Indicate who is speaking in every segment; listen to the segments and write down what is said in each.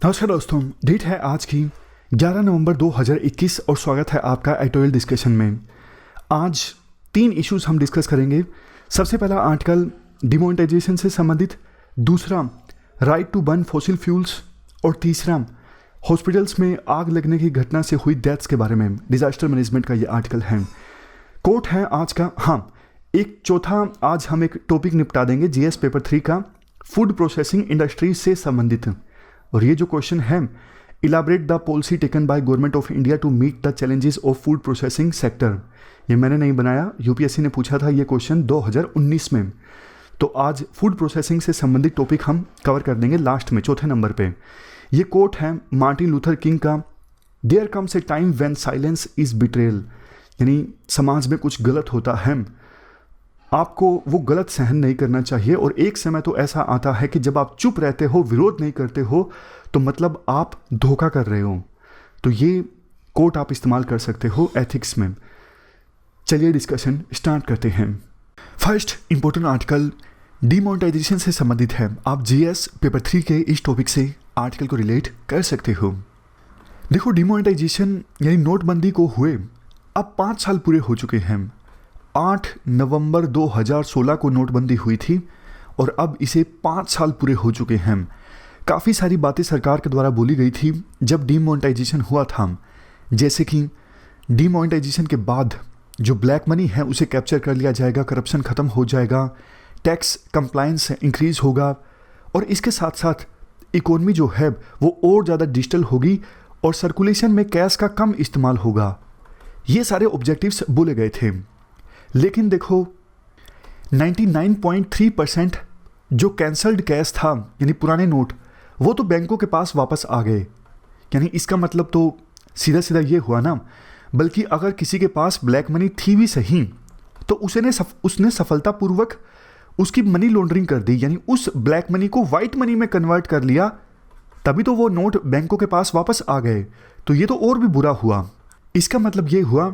Speaker 1: नमस्कार दोस्तों, डेट है आज की 11 नवंबर 2021 और स्वागत है आपका एडिटोरियल डिस्कशन में। आज 3 इश्यूज हम डिस्कस करेंगे। सबसे पहला आर्टिकल डिमोनेटाइजेशन से संबंधित, दूसरा right to burn fossil fuels और तीसरा हॉस्पिटल्स में आग लगने की घटना से हुई डेथ्स के बारे में डिजास्टर मैनेजमेंट का ये आर्टिकल है। कोट है आज का, एक चौथा आज हम एक टॉपिक निपटा देंगे जीएस पेपर 3 का, फूड प्रोसेसिंग इंडस्ट्री से संबंधित। और ये जो क्वेश्चन है, elaborate the policy taken by government of India to meet the challenges of food processing sector. ये मैंने नहीं बनाया, यूपीएससी ने पूछा था ये क्वेश्चन 2019 में। तो आज फूड प्रोसेसिंग से संबंधित टॉपिक हम कवर कर देंगे लास्ट में, चौथे नंबर पे। ये कोट है मार्टिन लूथर किंग का, there comes a time when silence is betrayal. यानी समाज में कुछ गलत होता है, आपको वो गलत सहन नहीं करना चाहिए, और एक समय तो ऐसा आता है कि जब आप चुप रहते हो, विरोध नहीं करते हो, तो मतलब आप धोखा कर रहे हो। तो ये कोट आप इस्तेमाल कर सकते हो एथिक्स में। चलिए डिस्कशन स्टार्ट करते हैं। फर्स्ट इंपॉर्टेंट आर्टिकल डिमोनेटाइजेशन से संबंधित है। आप जीएस पेपर 3 के इस टॉपिक से आर्टिकल को रिलेट कर सकते हो। देखो, डिमोनेटाइजेशन यानी नोटबंदी को हुए अब 5 साल पूरे हो चुके हैं। 8 नवंबर 2016 को नोटबंदी हुई थी और अब इसे 5 साल पूरे हो चुके हैं। काफ़ी सारी बातें सरकार के द्वारा बोली गई थी जब डिमोनेटाइजेशन हुआ था, जैसे कि डिमोनेटाइजेशन के बाद जो ब्लैक मनी है उसे कैप्चर कर लिया जाएगा, करप्शन ख़त्म हो जाएगा, टैक्स कंप्लायंस इंक्रीज होगा, और इसके साथ साथ इकोनॉमी जो है वो और ज़्यादा डिजिटल होगी और सर्कुलेशन में कैश का कम इस्तेमाल होगा। ये सारे ऑब्जेक्टिव्स बोले गए थे। लेकिन देखो, 99.3% जो कैंसल्ड कैश था यानी पुराने नोट, वो तो बैंकों के पास वापस आ गए। यानी इसका मतलब तो सीधा सीधा ये हुआ ना, बल्कि अगर किसी के पास ब्लैक मनी थी भी सही तो उसने सफलतापूर्वक उसकी मनी लॉन्ड्रिंग कर दी, यानी उस ब्लैक मनी को वाइट मनी में कन्वर्ट कर लिया, तभी तो वो नोट बैंकों के पास वापस आ गए। तो ये तो और भी बुरा हुआ। इसका मतलब ये हुआ,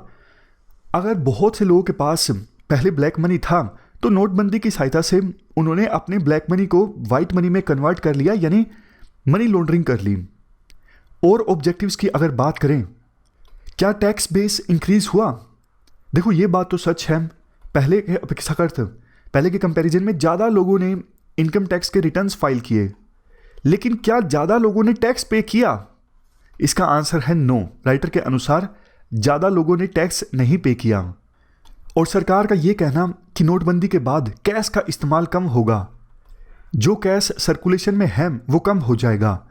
Speaker 1: अगर बहुत से लोगों के पास पहले ब्लैक मनी था तो नोटबंदी की सहायता से उन्होंने अपने ब्लैक मनी को वाइट मनी में कन्वर्ट कर लिया, यानी मनी लॉन्ड्रिंग कर ली। और ऑब्जेक्टिव्स की अगर बात करें, क्या टैक्स बेस इंक्रीज हुआ? देखो, ये बात तो सच है, पहले के अपेक्षाकृत पहले के कंपैरिजन में ज़्यादा लोगों ने इनकम टैक्स के रिटर्न्स फाइल किए। लेकिन क्या ज़्यादा लोगों ने टैक्स पे किया? इसका आंसर है नो। राइटर के अनुसार ज़्यादा लोगों ने टैक्स नहीं पे किया। और सरकार का ये कहना कि नोटबंदी के बाद कैश का इस्तेमाल कम होगा, जो कैश सर्कुलेशन में है वो कम हो जाएगा,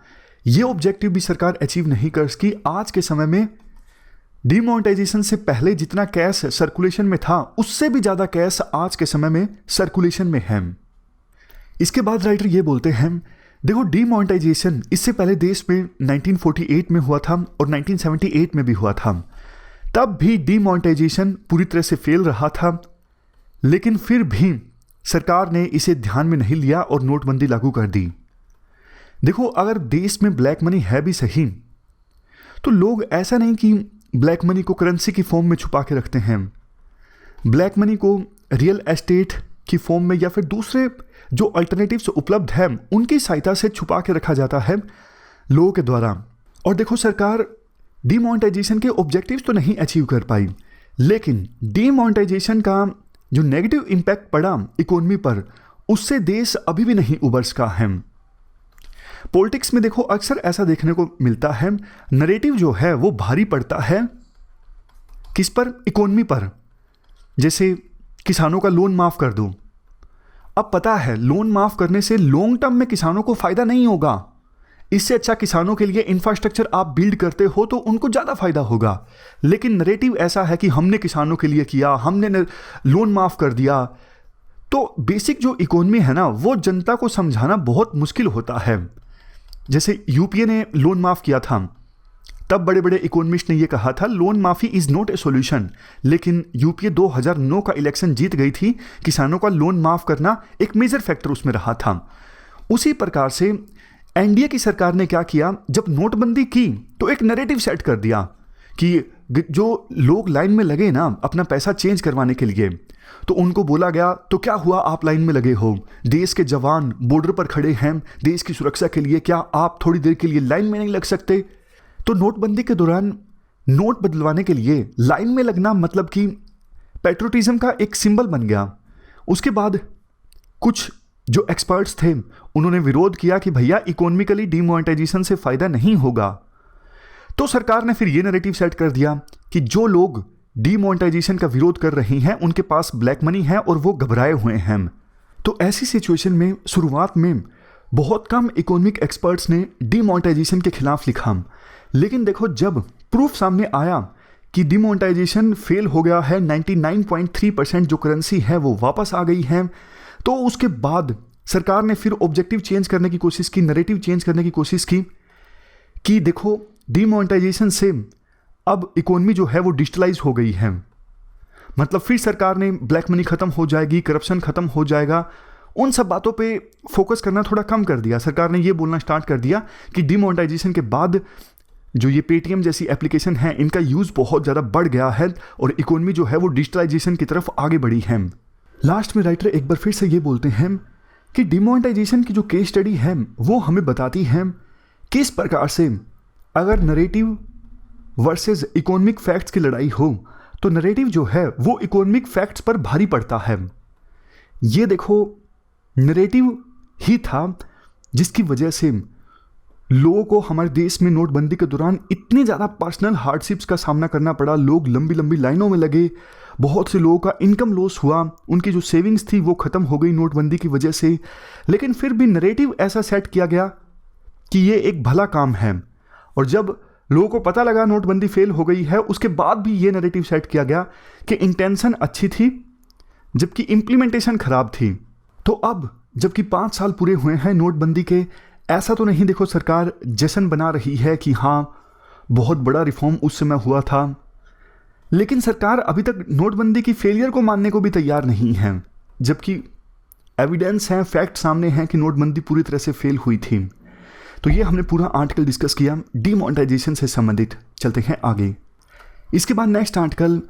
Speaker 1: ये ऑब्जेक्टिव भी सरकार अचीव नहीं कर सकी। आज के समय में डिमोनेटाइजेशन से पहले जितना कैश सर्कुलेशन में था, उससे भी ज़्यादा कैश आज के समय में सर्कुलेशन में है। इसके बाद राइटर ये बोलते हैं, देखो, डिमोनेटाइजेशन इससे पहले देश में 1948 में हुआ था और 1978 में भी हुआ था। तब भी डिमोनेटाइजेशन पूरी तरह से फेल रहा था, लेकिन फिर भी सरकार ने इसे ध्यान में नहीं लिया और नोटबंदी लागू कर दी। देखो, अगर देश में ब्लैक मनी है भी सही, तो लोग ऐसा नहीं कि ब्लैक मनी को करेंसी की फॉर्म में छुपा के रखते हैं। ब्लैक मनी को रियल एस्टेट की फॉर्म में या फिर दूसरे जो अल्टरनेटिव्स उपलब्ध हैं उनकी सहायता से छुपा के रखा जाता है लोगों के द्वारा। और देखो, सरकार डिमोनेटाइजेशन के ऑब्जेक्टिव्स तो नहीं अचीव कर पाई, लेकिन डिमोनेटाइजेशन का जो नेगेटिव इम्पैक्ट पड़ा इकोनॉमी पर, उससे देश अभी भी नहीं उबर सका है। पॉलिटिक्स में देखो, अक्सर ऐसा देखने को मिलता है, नरेटिव जो है वो भारी पड़ता है किस पर? इकोनॉमी पर। जैसे किसानों का लोन माफ़ कर दो। अब पता है लोन माफ़ करने से लॉन्ग टर्म में किसानों को फ़ायदा नहीं होगा। इससे अच्छा किसानों के लिए इंफ्रास्ट्रक्चर आप बिल्ड करते हो तो उनको ज़्यादा फायदा होगा। लेकिन नरेटिव ऐसा है कि हमने किसानों के लिए किया, हमने लोन माफ़ कर दिया। तो बेसिक जो इकोनॉमी है ना, वो जनता को समझाना बहुत मुश्किल होता है। जैसे यूपीए ने लोन माफ़ किया था, तब बड़े बड़े इकोनॉमिस्ट ने ये कहा था लोन माफ़ी इज़ नॉट ए सोल्यूशन। लेकिन यूपीए 2009 का इलेक्शन जीत गई थी, किसानों का लोन माफ़ करना एक मेजर फैक्टर उसमें रहा था। उसी प्रकार से एनडीए की सरकार ने क्या किया, जब नोटबंदी की तो एक नैरेटिव सेट कर दिया कि जो लोग लाइन में लगे ना अपना पैसा चेंज करवाने के लिए, तो उनको बोला गया तो क्या हुआ, आप लाइन में लगे हो, देश के जवान बॉर्डर पर खड़े हैं देश की सुरक्षा के लिए, क्या आप थोड़ी देर के लिए लाइन में नहीं लग सकते? तो नोटबंदी के दौरान नोट बदलवाने के लिए लाइन में लगना मतलब कि पैट्रियोटिज्म का एक सिंबल बन गया। उसके बाद कुछ जो एक्सपर्ट्स थे उन्होंने विरोध किया कि भैया इकोनॉमिकली डिमोनेटाइजेशन से फ़ायदा नहीं होगा। तो सरकार ने फिर ये नैरेटिव सेट कर दिया कि जो लोग डिमोनेटाइजेशन का विरोध कर रहे हैं उनके पास ब्लैक मनी है और वो घबराए हुए हैं। तो ऐसी सिचुएशन में शुरुआत में बहुत कम इकोनॉमिक एक्सपर्ट्स ने डिमोनेटाइजेशन के खिलाफ लिखा, लेकिन देखो जब प्रूफ सामने आया कि डिमोनेटाइजेशन फेल हो गया है, 99.3% जो करेंसी है वो वापस आ गई है, तो उसके बाद सरकार ने फिर ऑब्जेक्टिव चेंज करने की कोशिश की, नैरेटिव चेंज करने की कोशिश की कि देखो डिमोनेटाइजेशन से अब इकोनॉमी जो है वो डिजिटलाइज हो गई है, मतलब फिर सरकार ने ब्लैक मनी खत्म हो जाएगी, करप्शन खत्म हो जाएगा, उन सब बातों पे फोकस करना थोड़ा कम कर दिया। सरकार ने ये बोलना स्टार्ट कर दिया कि डिमोनेटाइजेशन के बाद जो ये पेटीएम जैसी एप्लीकेशन है इनका यूज़ बहुत ज़्यादा बढ़ गया है और इकोनॉमी जो है वो डिजिटलाइजेशन की तरफ आगे बढ़ी है। लास्ट में राइटर एक बार फिर से ये बोलते हैं कि डिमोनेटाइजेशन की जो केस स्टडी है वो हमें बताती है किस प्रकार से अगर नरेटिव वर्सेस इकोनॉमिक फैक्ट्स की लड़ाई हो तो नरेटिव जो है वो इकोनॉमिक फैक्ट्स पर भारी पड़ता है। ये देखो नरेटिव ही था जिसकी वजह से लोगों को हमारे देश में नोटबंदी के दौरान इतनी ज़्यादा पर्सनल हार्डशिप्स का सामना करना पड़ा, लोग लंबी लंबी लाइनों में लगे, बहुत से लोगों का इनकम लॉस हुआ, उनकी जो सेविंग्स थी वो ख़त्म हो गई नोटबंदी की वजह से। लेकिन फिर भी नरेटिव ऐसा सेट किया गया कि ये एक भला काम है, और जब लोगों को पता लगा नोटबंदी फेल हो गई है उसके बाद भी ये नरेटिव सेट किया गया कि इंटेंशन अच्छी थी जबकि इम्प्लीमेंटेशन खराब थी। तो अब जबकि 5 साल पूरे हुए हैं नोटबंदी के, ऐसा तो नहीं देखो सरकार जश्न बना रही है कि हाँ बहुत बड़ा रिफॉर्म उस समय हुआ था, लेकिन सरकार अभी तक नोटबंदी की फेलियर को मानने को भी तैयार नहीं है, जबकि एविडेंस है, फैक्ट सामने हैं कि नोटबंदी पूरी तरह से फेल हुई थी। तो ये हमने पूरा आर्टिकल डिस्कस किया डिमोनेटाइजेशन से संबंधित। चलते हैं आगे। इसके बाद नेक्स्ट आर्टिकल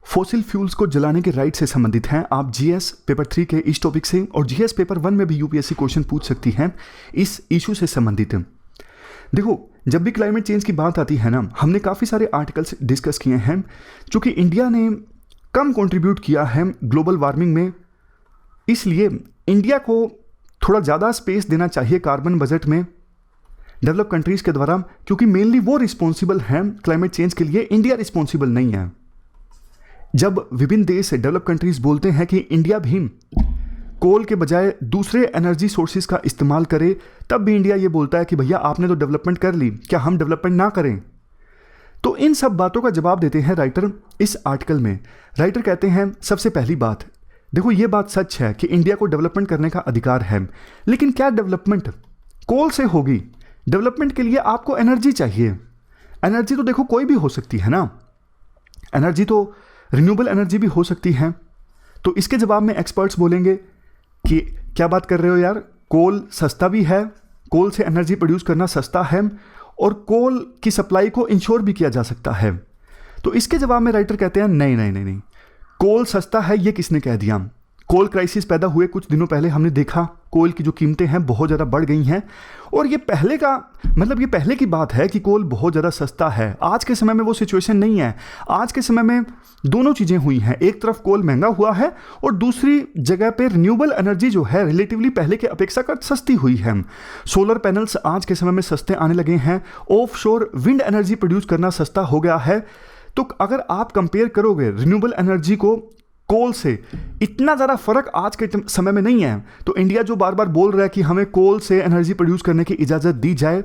Speaker 1: फॉसिल फ्यूल्स को जलाने के राइट से संबंधित है। आप जीएस पेपर 3 के इस टॉपिक से और जीएस पेपर 1 में भी यूपीएससी क्वेश्चन पूछ सकती है इस इशू से संबंधित। देखो जब भी क्लाइमेट चेंज की बात आती है ना, हमने काफ़ी सारे आर्टिकल्स डिस्कस किए हैं। चूँकि इंडिया ने कम कंट्रीब्यूट किया है ग्लोबल वार्मिंग में, इसलिए इंडिया को थोड़ा ज़्यादा स्पेस देना चाहिए कार्बन बजट में डेवलप कंट्रीज़ के द्वारा, क्योंकि मेनली वो रिस्पॉन्सिबल हैं क्लाइमेट चेंज के लिए, इंडिया रिस्पॉन्सिबल नहीं है। जब विभिन्न देश डेवलप कंट्रीज बोलते हैं कि इंडिया भी कोल के बजाय दूसरे एनर्जी सोर्सेज का इस्तेमाल करे, तब भी इंडिया ये बोलता है कि भैया आपने तो डेवलपमेंट कर ली, क्या हम डेवलपमेंट ना करें? तो इन सब बातों का जवाब देते हैं राइटर इस आर्टिकल में। राइटर कहते हैं सबसे पहली बात, देखो ये बात सच है कि इंडिया को डेवलपमेंट करने का अधिकार है, लेकिन क्या डेवलपमेंट कोल से होगी? डेवलपमेंट के लिए आपको एनर्जी चाहिए। एनर्जी तो देखो कोई भी हो सकती है ना, एनर्जी तो रिन्यूएबल एनर्जी भी हो सकती है। तो इसके जवाब में एक्सपर्ट्स बोलेंगे कि क्या बात कर रहे हो यार, कोल सस्ता भी है, कोल से एनर्जी प्रोड्यूस करना सस्ता है और कोल की सप्लाई को इंश्योर भी किया जा सकता है। तो इसके जवाब में राइटर कहते हैं नहीं नहीं नहीं नहीं, कोल सस्ता है ये किसने कह दिया? कोल क्राइसिस पैदा हुए कुछ दिनों पहले हमने देखा कोल की जो कीमतें हैं बहुत ज़्यादा बढ़ गई हैं, और ये पहले का मतलब ये पहले की बात है कि कोल बहुत ज़्यादा सस्ता है। आज के समय में वो सिचुएशन नहीं है। आज के समय में दोनों चीज़ें हुई हैं, एक तरफ कोल महंगा हुआ है और दूसरी जगह पे रिन्यूएबल एनर्जी जो है रिलेटिवली पहले के अपेक्षा कर सस्ती हुई है। सोलर पैनल्स आज के समय में सस्ते आने लगे हैं, ऑफशोर विंड एनर्जी प्रोड्यूस करना सस्ता हो गया है। तो अगर आप कंपेयर करोगे रिन्यूएबल एनर्जी को कोल से, इतना ज़्यादा फर्क आज के समय में नहीं है। तो इंडिया जो बार बार बोल रहा है कि हमें कोल से एनर्जी प्रोड्यूस करने की इजाज़त दी जाए,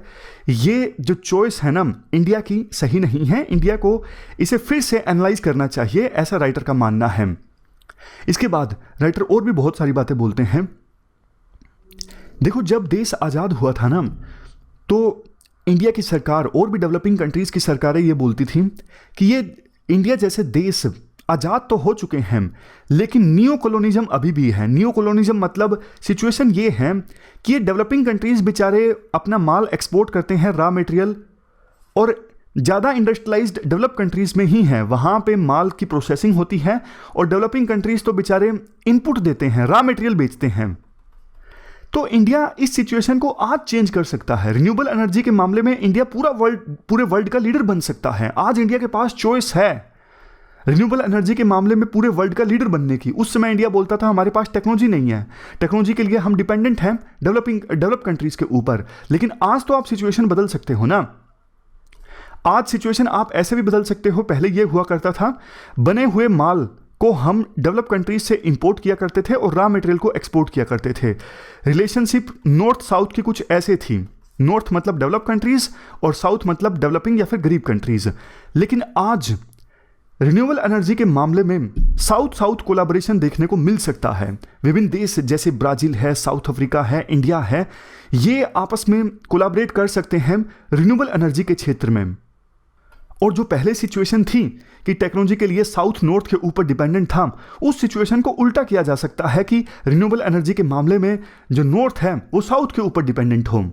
Speaker 1: ये जो चॉइस है ना इंडिया की सही नहीं है। इंडिया को इसे फिर से एनालाइज करना चाहिए, ऐसा राइटर का मानना है। इसके बाद राइटर और भी बहुत सारी बातें बोलते हैं। देखो जब देश आज़ाद हुआ था ना, तो इंडिया की सरकार और भी डेवलपिंग कंट्रीज़ की सरकारें ये बोलती थी कि ये इंडिया जैसे देश आज़ाद तो हो चुके हैं लेकिन नियो कॉलोनिज्म अभी भी है। नियो कॉलोनिज्म मतलब सिचुएशन ये है कि ये डेवलपिंग कंट्रीज़ बेचारे अपना माल एक्सपोर्ट करते हैं, रॉ मटेरियल, और ज़्यादा इंडस्ट्रियलाइज्ड डेवलप कंट्रीज़ में ही है, वहाँ पे माल की प्रोसेसिंग होती है, और डेवलपिंग कंट्रीज़ तो बेचारे इनपुट देते हैं, रॉ मटेरियल बेचते हैं। तो इंडिया इस सिचुएशन को आज चेंज कर सकता है। रिन्यूएबल एनर्जी के मामले में इंडिया पूरे वर्ल्ड का लीडर बन सकता है। आज इंडिया के पास चॉइस है रिन्यूएबल एनर्जी के मामले में पूरे वर्ल्ड का लीडर बनने की। उस समय इंडिया बोलता था हमारे पास टेक्नोलॉजी नहीं है, टेक्नोलॉजी के लिए हम डिपेंडेंट हैं डेवलप कंट्रीज के ऊपर। लेकिन आज तो आप सिचुएशन बदल सकते हो ना। आज सिचुएशन आप ऐसे भी बदल सकते हो। पहले यह हुआ करता था, बने हुए माल को हम डेवलप कंट्रीज से इंपोर्ट किया करते थे और रॉ मटेरियल को एक्सपोर्ट किया करते थे। रिलेशनशिप नॉर्थ साउथ की कुछ ऐसे थी, नॉर्थ मतलब डेवलप कंट्रीज और साउथ मतलब डेवलपिंग या फिर गरीब कंट्रीज। लेकिन आज रिन्यूएबल एनर्जी के मामले में साउथ साउथ कोलैबोरेशन देखने को मिल सकता है। विभिन्न देश जैसे ब्राजील है, साउथ अफ्रीका है, इंडिया है, ये आपस में कोलैबोरेट कर सकते हैं रिन्यूएबल एनर्जी के क्षेत्र में। और जो पहले सिचुएशन थी कि टेक्नोलॉजी के लिए साउथ नॉर्थ के ऊपर डिपेंडेंट था, उस सिचुएशन को उल्टा किया जा सकता है कि रिन्यूएबल एनर्जी के मामले में जो नॉर्थ है वो साउथ के ऊपर डिपेंडेंट हो।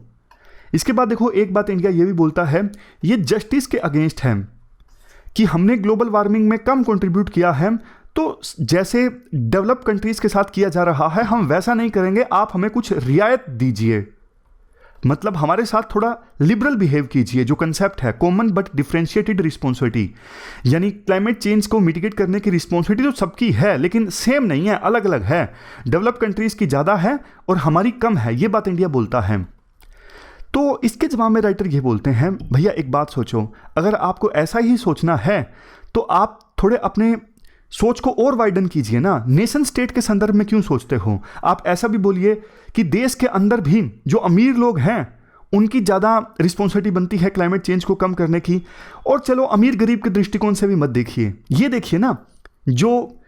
Speaker 1: इसके बाद देखो, एक बात इंडिया ये भी बोलता है, ये जस्टिस के अगेंस्ट है कि हमने ग्लोबल वार्मिंग में कम कंट्रीब्यूट किया है, तो जैसे डेवलप कंट्रीज के साथ किया जा रहा है हम वैसा नहीं करेंगे, आप हमें कुछ रियायत दीजिए, मतलब हमारे साथ थोड़ा लिबरल बिहेव कीजिए। जो कंसेप्ट है कॉमन बट डिफरेंशिएटेड रिस्पॉन्सिबिलिटी, यानी क्लाइमेट चेंज को मिटिगेट करने की रिस्पॉन्सिबिलिटी तो सबकी है, लेकिन सेम नहीं है, अलग अलग है। डेवलप कंट्रीज की ज़्यादा है और हमारी कम है, ये बात इंडिया बोलता है। तो इसके जवाब में राइटर ये बोलते हैं, भैया एक बात सोचो, अगर आपको ऐसा ही सोचना है तो आप थोड़े अपने सोच को और वाइडन कीजिए ना। नेशन स्टेट के संदर्भ में क्यों सोचते हो? आप ऐसा भी बोलिए कि देश के अंदर भी जो अमीर लोग हैं उनकी ज़्यादा रिस्पॉन्सिबिलिटी बनती है क्लाइमेट चेंज को कम करने की। और चलो अमीर गरीब के दृष्टिकोण से भी मत देखिए, ये देखिए ना, जो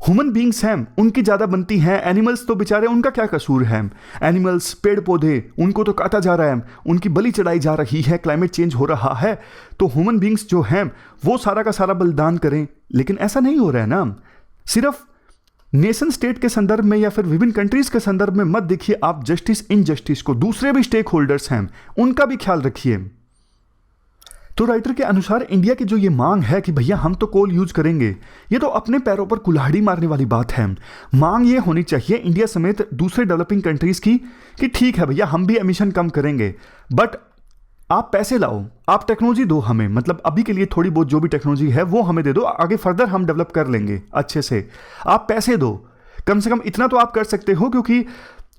Speaker 1: ह्यूमन बींग्स हैं उनकी ज़्यादा बनती हैं। एनिमल्स तो बेचारे, उनका क्या कसूर है? एनिमल्स, पेड़ पौधे, उनको तो काटा जा रहा है, उनकी बलि चढ़ाई जा रही है, क्लाइमेट चेंज हो रहा है। तो ह्यूमन बींग्स जो हैं वो सारा का सारा बलिदान करें, लेकिन ऐसा नहीं हो रहा है ना। सिर्फ नेशन स्टेट के संदर्भ में या फिर विभिन्न कंट्रीज के संदर्भ में मत देखिए आप जस्टिस इनजस्टिस को। दूसरे भी स्टेक होल्डर्स हैं, उनका भी ख्याल रखिए। तो राइटर के अनुसार इंडिया की जो ये मांग है कि भैया हम तो कोल यूज करेंगे, ये तो अपने पैरों पर कुल्हाड़ी मारने वाली बात है। मांग ये होनी चाहिए इंडिया समेत दूसरे डेवलपिंग कंट्रीज की कि ठीक है भैया हम भी एमिशन कम करेंगे, बट आप पैसे लाओ, आप टेक्नोलॉजी दो हमें, मतलब अभी के लिए थोड़ी बहुत जो भी टेक्नोलॉजी है वो हमें दे दो, आगे फर्दर हम डेवलप कर लेंगे अच्छे से। आप पैसे दो, कम से कम इतना तो आप कर सकते हो, क्योंकि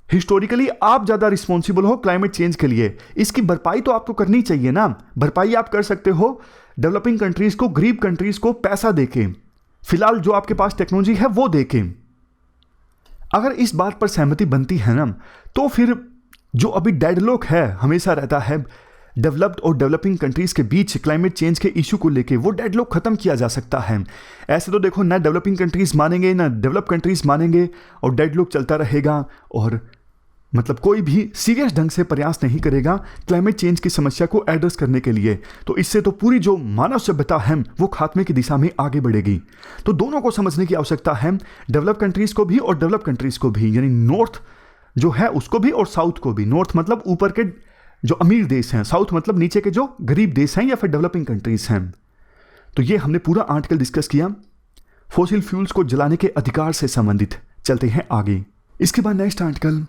Speaker 1: हिस्टोरिकली आप ज़्यादा रिस्पॉन्सिबल हो क्लाइमेट चेंज के लिए। इसकी भरपाई तो आपको करनी चाहिए ना। भरपाई आप कर सकते हो डेवलपिंग कंट्रीज को, गरीब कंट्रीज को पैसा देके, फिलहाल जो आपके पास टेक्नोलॉजी है वो देके। अगर इस बात पर सहमति बनती है ना, तो फिर जो अभी डेडलॉक है हमेशा रहता है डेवलप्ड और डेवलपिंग कंट्रीज के बीच क्लाइमेट चेंज के इशू को लेके, वो डेडलॉक खत्म किया जा सकता है। ऐसे तो देखो ना डेवलपिंग कंट्रीज मानेंगे ना डेवलप कंट्रीज मानेंगे, और डेडलॉक चलता रहेगा, और मतलब कोई भी सीरियस ढंग से प्रयास नहीं करेगा क्लाइमेट चेंज की समस्या को एड्रेस करने के लिए। तो इससे तो पूरी जो मानव सभ्यता है वो खात्मे की दिशा में आगे बढ़ेगी। तो दोनों को समझने की आवश्यकता है, डेवलप कंट्रीज को भी और डेवलप कंट्रीज को भी, यानी नॉर्थ जो है उसको भी और साउथ को भी। नॉर्थ मतलब ऊपर के जो अमीर देश हैं, साउथ मतलब नीचे के जो गरीब देश हैं या फिर डेवलपिंग कंट्रीज हैं। तो ये हमने पूरा आर्टिकल डिस्कस किया फॉसिल फ्यूल्स को जलाने के अधिकार से संबंधित। चलते हैं आगे। इसके बाद नेक्स्ट आर्टिकल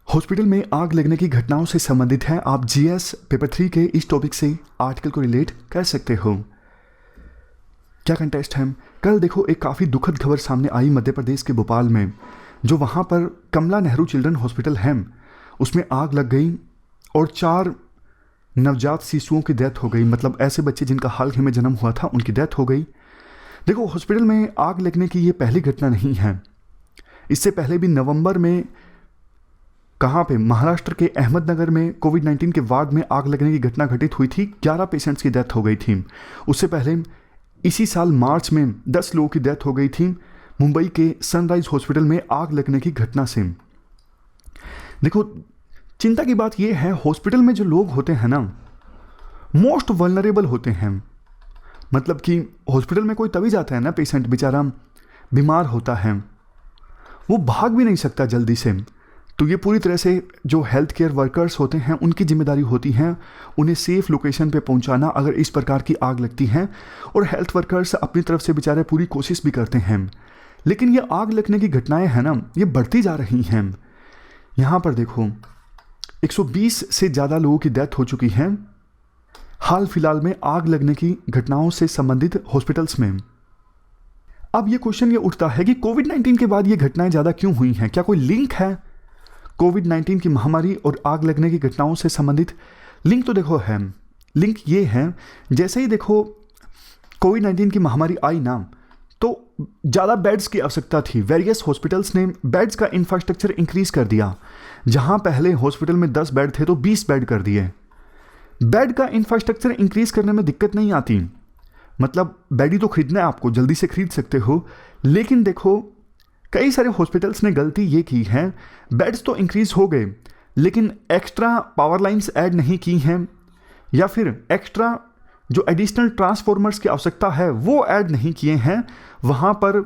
Speaker 1: हॉस्पिटल में आग लगने की घटनाओं से संबंधित है। आप जीएस पेपर 3 के इस टॉपिक से आर्टिकल को रिलेट कर सकते हो। क्या कंटेस्ट है? कल देखो एक काफ़ी दुखद खबर सामने आई मध्य प्रदेश के भोपाल में, जो वहाँ पर कमला नेहरू चिल्ड्रन हॉस्पिटल है उसमें आग लग गई और 4 नवजात शिशुओं की डेथ हो गई। मतलब ऐसे बच्चे जिनका हाल ही में जन्म हुआ था उनकी डेथ हो गई। देखो हॉस्पिटल में आग लगने की ये पहली घटना नहीं है। इससे पहले भी नवंबर में कहाँ पे, महाराष्ट्र के अहमदनगर में कोविड-19 के वार्ड में आग लगने की घटना घटित हुई थी। 11 पेशेंट्स की डेथ हो गई थी। उससे पहले इसी साल मार्च में 10 लोगों की डेथ हो गई थी मुंबई के सनराइज हॉस्पिटल में आग लगने की घटना से। देखो चिंता की बात यह है, हॉस्पिटल में जो लोग होते हैं ना मोस्ट वल्नरेबल होते हैं। मतलब कि हॉस्पिटल में कोई तभी जाता है ना, पेशेंट बेचारा बीमार होता है, वो भाग भी नहीं सकता जल्दी से। तो ये पूरी तरह से जो हेल्थ केयर वर्कर्स होते हैं उनकी जिम्मेदारी होती है उन्हें सेफ लोकेशन पे पहुंचाना अगर इस प्रकार की आग लगती है। और हेल्थ वर्कर्स अपनी तरफ से बेचारे पूरी कोशिश भी करते हैं, लेकिन ये आग लगने की घटनाएं हैं ना, ये बढ़ती जा रही हैं। यहाँ पर देखो 120 से ज़्यादा लोगों की डेथ हो चुकी है हाल फिलहाल में आग लगने की घटनाओं से संबंधित हॉस्पिटल्स में। अब ये क्वेश्चन ये उठता है कि कोविड-19 के बाद ये घटनाएं ज़्यादा क्यों हुई हैं? क्या कोई लिंक है कोविड-19 की महामारी और आग लगने की घटनाओं से संबंधित? लिंक तो देखो है, लिंक ये है जैसे ही देखो कोविड-19 की महामारी आई ना, तो ज़्यादा बेड्स की आवश्यकता थी। वेरियस हॉस्पिटल्स ने बेड्स का इंफ्रास्ट्रक्चर इंक्रीज कर दिया। जहाँ पहले हॉस्पिटल में 10 बेड थे तो 20 बेड कर दिए। बेड का इंफ्रास्ट्रक्चर इंक्रीज करने में दिक्कत नहीं आती, मतलब बेड ही तो खरीदना है आपको, जल्दी से खरीद सकते हो। लेकिन देखो कई सारे हॉस्पिटल्स ने गलती ये की है, बेड्स तो इंक्रीज हो गए लेकिन एक्स्ट्रा पावर लाइंस ऐड नहीं की हैं, या फिर एक्स्ट्रा जो एडिशनल ट्रांसफॉर्मर्स की आवश्यकता है वो ऐड नहीं किए हैं। वहाँ पर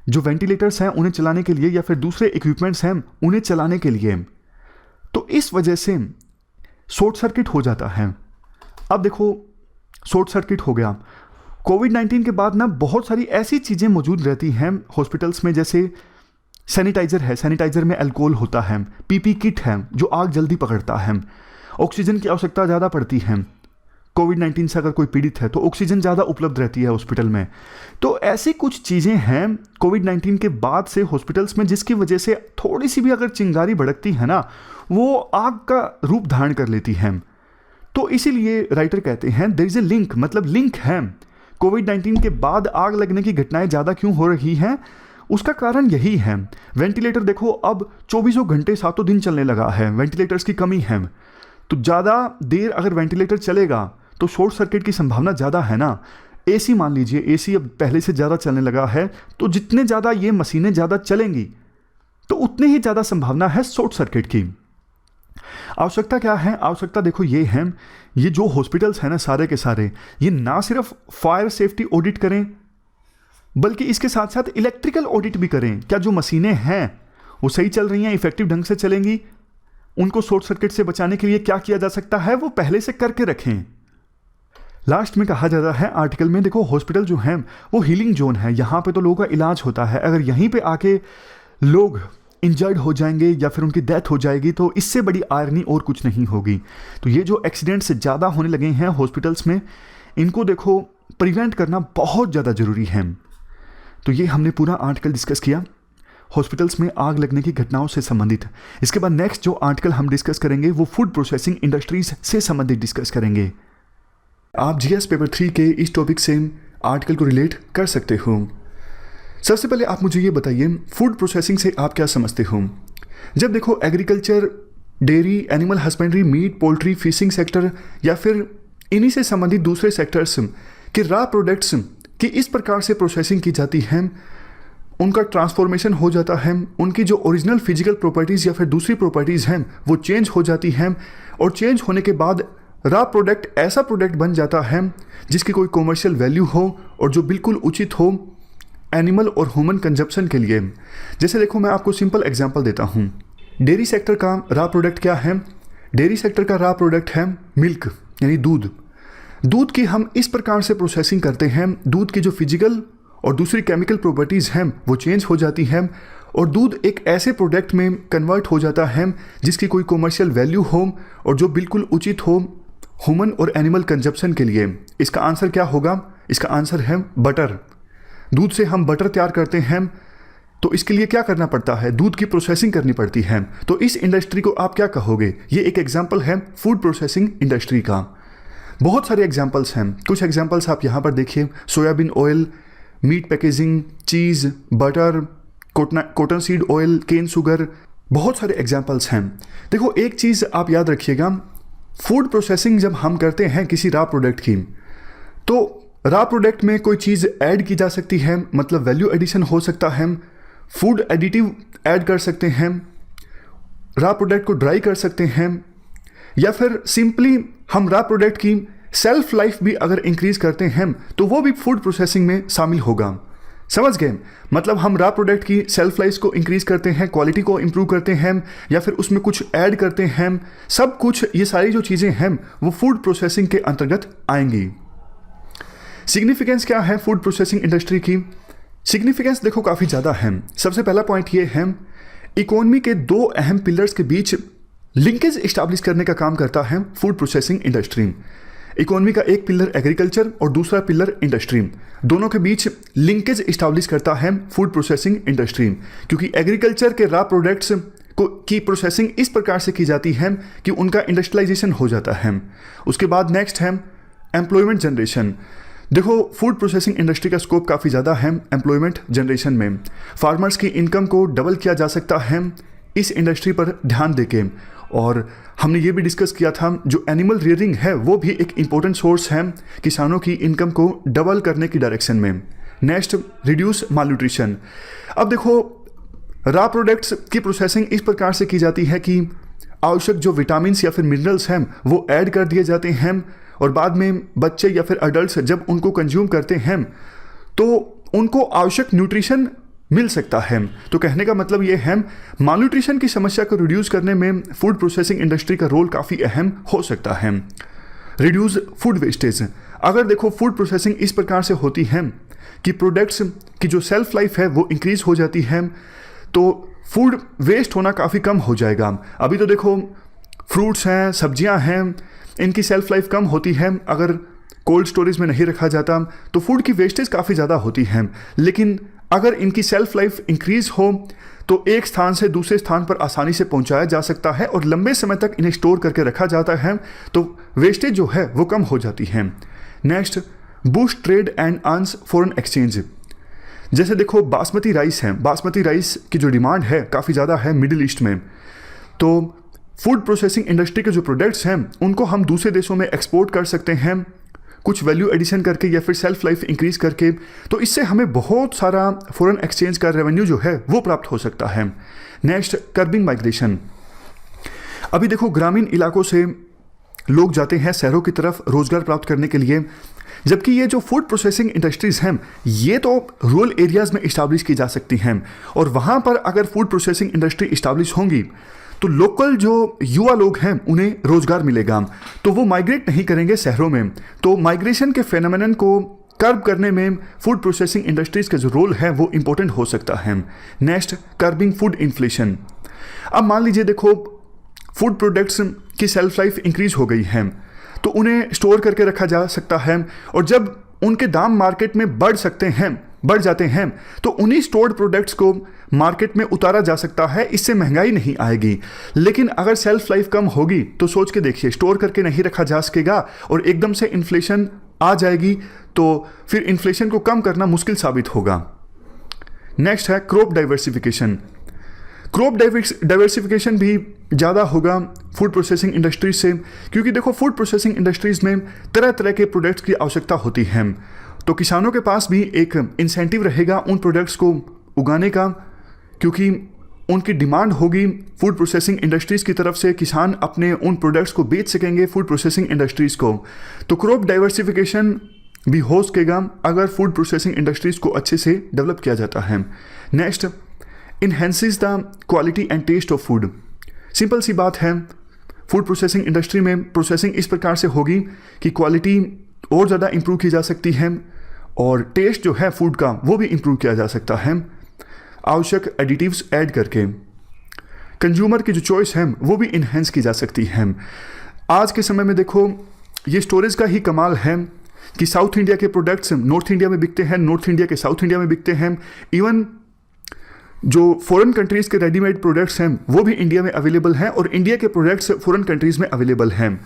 Speaker 1: जो वेंटिलेटर्स हैं उन्हें चलाने के लिए या फिर दूसरे इक्विपमेंट्स हैं उन्हें चलाने के लिए, तो इस वजह से शॉर्ट सर्किट हो जाता है। अब देखो शॉर्ट सर्किट हो गया। कोविड-19 के बाद ना बहुत सारी ऐसी चीज़ें मौजूद रहती हैं हॉस्पिटल्स में, जैसे सैनिटाइज़र है, सैनिटाइज़र में अल्कोहल होता है, पीपी किट है जो आग जल्दी पकड़ता है, ऑक्सीजन की आवश्यकता ज़्यादा पड़ती है। कोविड-19 से अगर कोई पीड़ित है तो ऑक्सीजन ज़्यादा उपलब्ध रहती है हॉस्पिटल में। तो ऐसी कुछ चीज़ें हैं कोविड-19 के बाद से हॉस्पिटल्स में, जिसकी वजह से थोड़ी सी भी अगर चिंगारी भड़कती है ना, वो आग का रूप धारण कर लेती है। तो इसीलिए राइटर कहते हैं देयर इज ए लिंक, मतलब लिंक है। कोविड-19 के बाद आग लगने की घटनाएं ज़्यादा क्यों हो रही हैं, उसका कारण यही है। वेंटिलेटर देखो अब 24 घंटे 7 दिन चलने लगा है, वेंटिलेटर्स की कमी है। तो ज़्यादा देर अगर वेंटिलेटर चलेगा तो शॉर्ट सर्किट की संभावना ज़्यादा है ना। एसी मान लीजिए, एसी अब पहले से ज़्यादा चलने लगा है, तो जितने ज़्यादा ये मशीनें ज़्यादा चलेंगी तो उतने ही ज़्यादा संभावना है शॉर्ट सर्किट की। आवश्यकता क्या है? आवश्यकता देखो ये है, ये जो हॉस्पिटल्स हैं ना सारे के सारे, ये ना सिर्फ फायर सेफ्टी ऑडिट करें बल्कि इसके साथ साथ इलेक्ट्रिकल ऑडिट भी करें। क्या जो मशीनें हैं वो सही चल रही हैं, इफेक्टिव ढंग से चलेंगी? उनको शॉर्ट सर्किट से बचाने के लिए क्या किया जा सकता है वो पहले से करके रखें। लास्ट में कहा जाता है आर्टिकल में, देखो हॉस्पिटल जो है वो हीलिंग जोन है, यहाँ पे तो लोगों का इलाज होता है। अगर यहीं पे आके लोग इंजर्ड हो जाएंगे या फिर उनकी डेथ हो जाएगी तो इससे बड़ी आयरनी और कुछ नहीं होगी। तो ये जो एक्सीडेंट्स ज़्यादा होने लगे हैं हॉस्पिटल्स में, इनको देखो प्रिवेंट करना बहुत ज़्यादा ज़रूरी है। तो ये हमने पूरा आर्टिकल डिस्कस किया हॉस्पिटल्स में आग लगने की घटनाओं से संबंधित। इसके बाद नेक्स्ट जो आर्टिकल हम डिस्कस करेंगे वो फूड प्रोसेसिंग इंडस्ट्रीज से संबंधित डिस्कस करेंगे। आप जीएस पेपर 3 के इस टॉपिक से आर्टिकल को रिलेट कर सकते हो। सबसे पहले आप मुझे ये बताइए, फूड प्रोसेसिंग से आप क्या समझते हो? जब देखो agriculture, dairy, animal husbandry, meat, poultry, fishing sector या फिर इन्हीं से संबंधित दूसरे सेक्टर्स के रॉ प्रोडक्ट्स की इस प्रकार से प्रोसेसिंग की जाती है, उनका ट्रांसफॉर्मेशन हो जाता है, उनकी जो ओरिजिनल फिजिकल प्रॉपर्टीज़ या फिर दूसरी प्रॉपर्टीज़ हैं वो चेंज हो जाती हैं, और चेंज होने के बाद रॉ प्रोडक्ट ऐसा प्रोडक्ट बन जाता है जिसकी कोई कॉमर्शियल वैल्यू हो और जो बिल्कुल उचित हो एनिमल और ह्यूमन कंजप्शन के लिए। जैसे देखो मैं आपको सिंपल एग्जांपल देता हूँ। डेयरी सेक्टर का रॉ प्रोडक्ट क्या है? डेयरी सेक्टर का रॉ प्रोडक्ट है मिल्क, यानी दूध। दूध की हम इस प्रकार से प्रोसेसिंग करते हैं, दूध की जो फिजिकल और दूसरी केमिकल प्रॉपर्टीज़ हैं वो चेंज हो जाती हैं और दूध एक ऐसे प्रोडक्ट में कन्वर्ट हो जाता है जिसकी कोई कॉमर्शियल वैल्यू हो और जो बिल्कुल उचित हो ह्यूमन और एनिमल कंजप्शन के लिए। इसका आंसर क्या होगा? इसका आंसर है बटर। दूध से हम बटर तैयार करते हैं, तो इसके लिए क्या करना पड़ता है? दूध की प्रोसेसिंग करनी पड़ती है। तो इस इंडस्ट्री को आप क्या कहोगे? ये एक एग्जांपल है फूड प्रोसेसिंग इंडस्ट्री का। बहुत सारे एग्जांपल्स हैं, कुछ एग्जांपल्स आप यहाँ पर देखिए। Soybean oil, meat packaging, cheese, butter, cotton seed oil, cane sugar, बहुत सारे एग्जांपल्स हैं। देखो एक चीज़ आप याद रखिएगा, फूड प्रोसेसिंग जब हम करते हैं किसी रॉ प्रोडक्ट की, तो रॉ प्रोडक्ट में कोई चीज़ ऐड की जा सकती है, मतलब वैल्यू एडिशन हो सकता है, फूड एडिटिव ऐड कर सकते हैं, रॉ प्रोडक्ट को ड्राई कर सकते हैं, या फिर सिंपली हम रॉ प्रोडक्ट की सेल्फ लाइफ भी अगर इंक्रीज करते हैं तो वो भी फूड प्रोसेसिंग में शामिल होगा। समझ गए? मतलब हम रॉ प्रोडक्ट की सेल्फ लाइफ को इंक्रीज करते हैं, क्वालिटी को इंप्रूव करते हैं, या फिर उसमें कुछ ऐड करते हैं, सब कुछ ये सारी जो चीज़ें हैं वो फूड प्रोसेसिंग के अंतर्गत आएंगी। सिग्निफिकेंस क्या है फूड प्रोसेसिंग इंडस्ट्री की? सिग्निफिकेंस देखो काफ़ी ज़्यादा है। सबसे पहला पॉइंट ये है, इकोनॉमी के दो अहम पिलर्स के बीच लिंकेज इस्टेब्लिश करने का काम करता है फूड प्रोसेसिंग इंडस्ट्री। इकोनॉमी का एक पिलर एग्रीकल्चर और दूसरा पिलर इंडस्ट्री, दोनों के बीच लिंकेज इस्टेब्लिश करता है फूड प्रोसेसिंग इंडस्ट्री, क्योंकि एग्रीकल्चर के रॉ प्रोडक्ट्स की प्रोसेसिंग इस प्रकार से की जाती है कि उनका इंडस्ट्रियलाइजेशन हो जाता है। उसके बाद नेक्स्ट है एम्प्लॉयमेंट जनरेशन। देखो फूड प्रोसेसिंग इंडस्ट्री का स्कोप काफ़ी ज़्यादा है एम्प्लॉयमेंट जनरेशन में। फार्मर्स की इनकम को डबल किया जा सकता है इस इंडस्ट्री पर ध्यान देके। और हमने ये भी डिस्कस किया था, जो एनिमल रियरिंग है वो भी एक इम्पोर्टेंट सोर्स है किसानों की इनकम को डबल करने की डायरेक्शन में। Next, reduce malnutrition. अब देखो रॉ प्रोडक्ट्स की प्रोसेसिंग इस प्रकार से की जाती है कि आवश्यक जो विटामिन या फिर मिनरल्स हैं वो ऐड कर दिए जाते हैं, और बाद में बच्चे या फिर अडल्ट जब उनको कंज्यूम करते हैं तो उनको आवश्यक न्यूट्रिशन मिल सकता है। तो कहने का मतलब ये है, मालन्यूट्रिशन की समस्या को रिड्यूस करने में फूड प्रोसेसिंग इंडस्ट्री का रोल काफ़ी अहम हो सकता है। Reduce food wastage. अगर देखो फूड प्रोसेसिंग इस प्रकार से होती है कि प्रोडक्ट्स की जो सेल्फ लाइफ है वो इंक्रीज हो जाती है, तो फूड वेस्ट होना काफ़ी कम हो जाएगा। अभी तो देखो फ्रूट्स हैं, सब्जियां हैं, इनकी सेल्फ लाइफ कम होती है, अगर कोल्ड स्टोरेज में नहीं रखा जाता तो फूड की वेस्टेज काफ़ी ज़्यादा होती है। लेकिन अगर इनकी सेल्फ लाइफ इंक्रीज हो तो एक स्थान से दूसरे स्थान पर आसानी से पहुंचाया जा सकता है और लंबे समय तक इन्हें स्टोर करके रखा जाता है, तो वेस्टेज जो है वो कम हो जाती है। Next, boost trade and earns foreign exchange. जैसे देखो बासमती राइस है, बासमती राइस की जो डिमांड है काफ़ी ज़्यादा है मिडिल ईस्ट में, तो फूड प्रोसेसिंग इंडस्ट्री के जो प्रोडक्ट्स हैं उनको हम दूसरे देशों में एक्सपोर्ट कर सकते हैं कुछ वैल्यू एडिशन करके या फिर सेल्फ लाइफ इंक्रीज करके। तो इससे हमें बहुत सारा फॉरेन एक्सचेंज का रेवेन्यू जो है वो प्राप्त हो सकता है। Next, curbing migration. अभी देखो ग्रामीण इलाकों से लोग जाते हैं शहरों की तरफ रोजगार प्राप्त करने के लिए, जबकि ये जो फूड प्रोसेसिंग इंडस्ट्रीज हैं ये तो रूरल एरियाज में इस्टेब्लिश की जा सकती हैं, और वहाँ पर अगर फूड प्रोसेसिंग इंडस्ट्री इस्टेब्लिश होंगी तो लोकल जो युवा लोग हैं उन्हें रोजगार मिलेगा, तो वो माइग्रेट नहीं करेंगे शहरों में। तो माइग्रेशन के फेनोमेनन को कर्ब करने में फूड प्रोसेसिंग इंडस्ट्रीज का जो रोल है वो इंपॉर्टेंट हो सकता है। Next, curbing food inflation. अब मान लीजिए देखो फूड प्रोडक्ट्स की सेल्फ लाइफ इंक्रीज हो गई है तो उन्हें स्टोर करके रखा जा सकता है, और जब उनके दाम मार्केट में बढ़ जाते हैं तो उन्हीं स्टोर्ड प्रोडक्ट्स को मार्केट में उतारा जा सकता है, इससे महंगाई नहीं आएगी। लेकिन अगर सेल्फ लाइफ कम होगी तो सोच के देखिए, स्टोर करके नहीं रखा जा सकेगा और एकदम से इन्फ्लेशन आ जाएगी, तो फिर इन्फ्लेशन को कम करना मुश्किल साबित होगा। नेक्स्ट है क्रॉप डाइवर्सिफिकेशन। क्रॉप डाइवर्सिफिकेशन भी ज़्यादा होगा फूड प्रोसेसिंग इंडस्ट्रीज से, क्योंकि देखो फूड प्रोसेसिंग इंडस्ट्रीज में तरह तरह के प्रोडक्ट्स की आवश्यकता होती है, तो किसानों के पास भी एक इंसेंटिव रहेगा उन प्रोडक्ट्स को उगाने का, क्योंकि उनकी डिमांड होगी फूड प्रोसेसिंग इंडस्ट्रीज़ की तरफ से, किसान अपने उन प्रोडक्ट्स को बेच सकेंगे फूड प्रोसेसिंग इंडस्ट्रीज़ को। तो क्रॉप डाइवर्सिफिकेशन भी हो सकेगा अगर फूड प्रोसेसिंग इंडस्ट्रीज़ को अच्छे से डेवलप किया जाता है। Next, enhances the quality and taste of food. Simple सी बात है, फूड प्रोसेसिंग इंडस्ट्री में प्रोसेसिंग इस प्रकार से होगी कि क्वालिटी और ज़्यादा इंप्रूव की जा सकती है और टेस्ट जो है फूड का वो भी इंप्रूव किया जा सकता है आवश्यक एडिटिव्स ऐड करके। कंज्यूमर की जो चॉइस है वो भी इन्हेंस की जा सकती है। आज के समय में देखो ये स्टोरेज का ही कमाल है कि साउथ इंडिया के प्रोडक्ट्स नॉर्थ इंडिया में बिकते हैं, नॉर्थ इंडिया के साउथ इंडिया में बिकते हैं। इवन जो फॉरेन कंट्रीज़ के रेडीमेड प्रोडक्ट्स हैं वो भी इंडिया में अवेलेबल हैं और इंडिया के प्रोडक्ट्स फॉरेन कंट्रीज़ में अवेलेबल हैं।